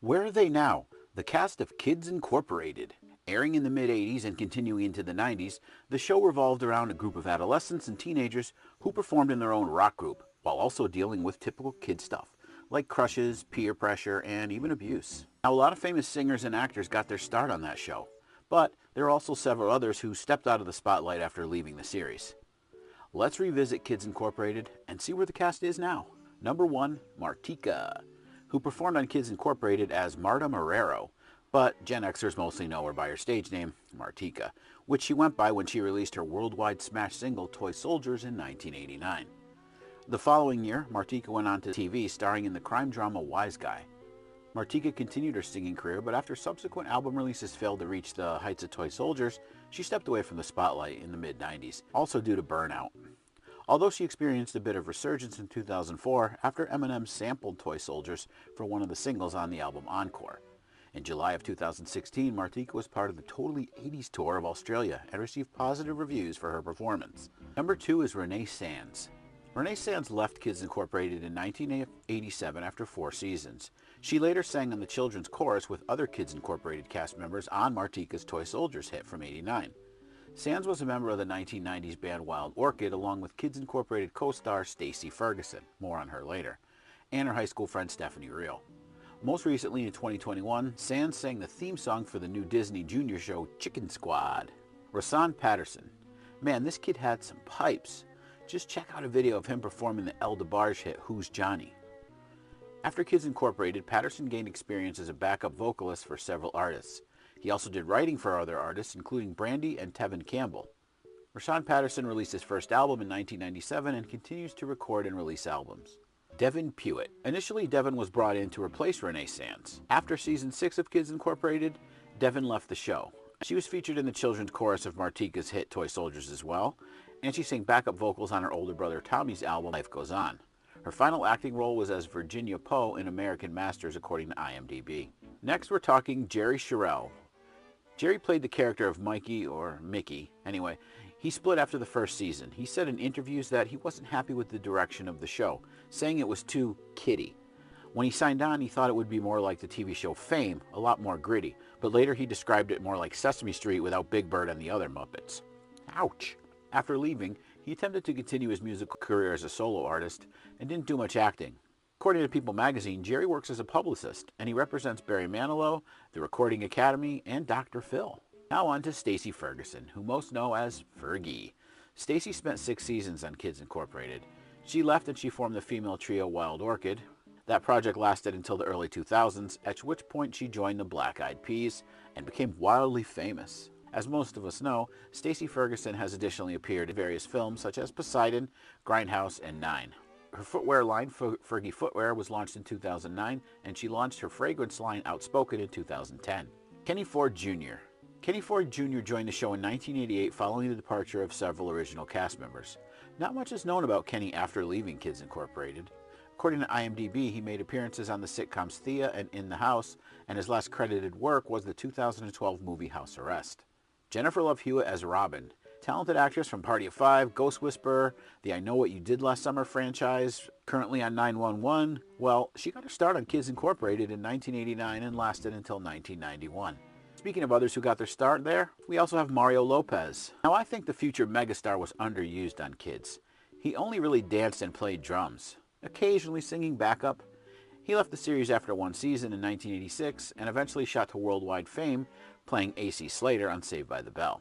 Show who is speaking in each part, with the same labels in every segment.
Speaker 1: Where are they now? The cast of Kids Incorporated. Airing in the mid-80s and continuing into the 90s, the show revolved around a group of adolescents and teenagers who performed in their own rock group, while also dealing with typical kid stuff, like crushes, peer pressure, and even abuse. Now, a lot of famous singers and actors got their start on that show, but there are also several others who stepped out of the spotlight after leaving the series. Let's revisit Kids Incorporated and see where the cast is now. Number 1, Martika, who performed on Kids Incorporated as Marta Marrero, but Gen Xers mostly know her by her stage name, Martika, which she went by when she released her worldwide smash single Toy Soldiers in 1989. The following year, Martika went on to TV starring in the crime drama Wise Guy. Martika continued her singing career, but after subsequent album releases failed to reach the heights of Toy Soldiers, she stepped away from the spotlight in the mid-90s, also due to burnout. Although she experienced a bit of resurgence in 2004 after Eminem sampled Toy Soldiers for one of the singles on the album Encore. In July of 2016, Martika was part of the Totally 80s tour of Australia and received positive reviews for her performance. Number 2 is Renee Sands. Renee Sands left Kids Incorporated in 1987 after 4 seasons. She later sang on the children's chorus with other Kids Incorporated cast members on Martika's Toy Soldiers hit from '89. Sands was a member of the 1990s band Wild Orchid along with Kids Incorporated co-star Stacy Ferguson, more on her later, and her high school friend Stephanie Reel. Most recently in 2021, Sands sang the theme song for the new Disney Junior show Chicken Squad. Rahsaan Patterson. Man, this kid had some pipes. Just check out a video of him performing the El DeBarge hit Who's Johnny. After Kids Incorporated, Patterson gained experience as a backup vocalist for several artists. He also did writing for other artists, including Brandy and Tevin Campbell. Rahsaan Patterson released his first album in 1997 and continues to record and release albums. Devin Pewitt. Initially, Devin was brought in to replace Renee Sands. After season 6 of Kids Incorporated, Devin left the show. She was featured in the children's chorus of Martika's hit Toy Soldiers as well, and she sang backup vocals on her older brother Tommy's album Life Goes On. Her final acting role was as Virginia Poe in American Masters according to IMDb. Next, we're talking Jerry Sherrill. Jerry played the character of Mikey, or Mickey. Anyway, he split after the first season. He said in interviews that he wasn't happy with the direction of the show, saying it was too kiddie. When he signed on, he thought it would be more like the TV show Fame, a lot more gritty, but later he described it more like Sesame Street without Big Bird and the other Muppets. Ouch! After leaving, he attempted to continue his musical career as a solo artist and didn't do much acting. According to People magazine, Jerry works as a publicist, and he represents Barry Manilow, the Recording Academy, and Dr. Phil. Now on to Stacy Ferguson, who most know as Fergie. Stacy spent 6 seasons on Kids Incorporated. She left and she formed the female trio Wild Orchid. That project lasted until the early 2000s, at which point she joined the Black Eyed Peas and became wildly famous. As most of us know, Stacy Ferguson has additionally appeared in various films such as Poseidon, Grindhouse, and Nine. Her footwear line, Fergie Footwear, was launched in 2009, and she launched her fragrance line Outspoken in 2010. Kenny Ford Jr. Kenny Ford Jr. joined the show in 1988 following the departure of several original cast members. Not much is known about Kenny after leaving Kids Incorporated. According to IMDb, he made appearances on the sitcoms Thea and In the House, and his last credited work was the 2012 movie House Arrest. Jennifer Love Hewitt as Robin. Talented actress from Party of Five, Ghost Whisperer, the I Know What You Did Last Summer franchise, currently on 911. Well, she got her start on Kids Incorporated in 1989 and lasted until 1991. Speaking of others who got their start there, we also have Mario Lopez. Now, I think the future megastar was underused on Kids. He only really danced and played drums, occasionally singing backup. He left the series after 1 season in 1986 and eventually shot to worldwide fame playing A.C. Slater on Saved by the Bell.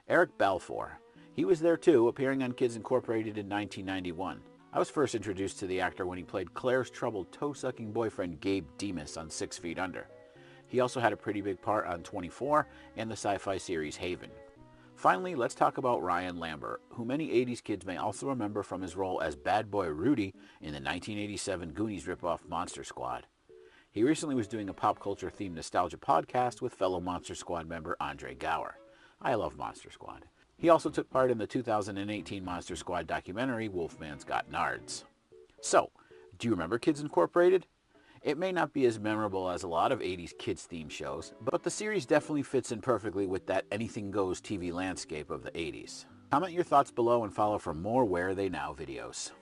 Speaker 1: Eric Balfour. He was there too, appearing on Kids Incorporated in 1991. I was first introduced to the actor when he played Claire's troubled toe-sucking boyfriend Gabe Demas on 6 Feet Under. He also had a pretty big part on 24 and the sci-fi series Haven. Finally, let's talk about Ryan Lambert, who many 80s kids may also remember from his role as Bad Boy Rudy in the 1987 Goonies ripoff Monster Squad. He recently was doing a pop culture themed nostalgia podcast with fellow Monster Squad member Andre Gower. I love Monster Squad. He also took part in the 2018 Monster Squad documentary Wolfman's Got Nards. So, do you remember Kids Incorporated? It may not be as memorable as a lot of 80s kids themed shows, but the series definitely fits in perfectly with that anything goes TV landscape of the 80s. Comment your thoughts below and follow for more Where Are They Now videos.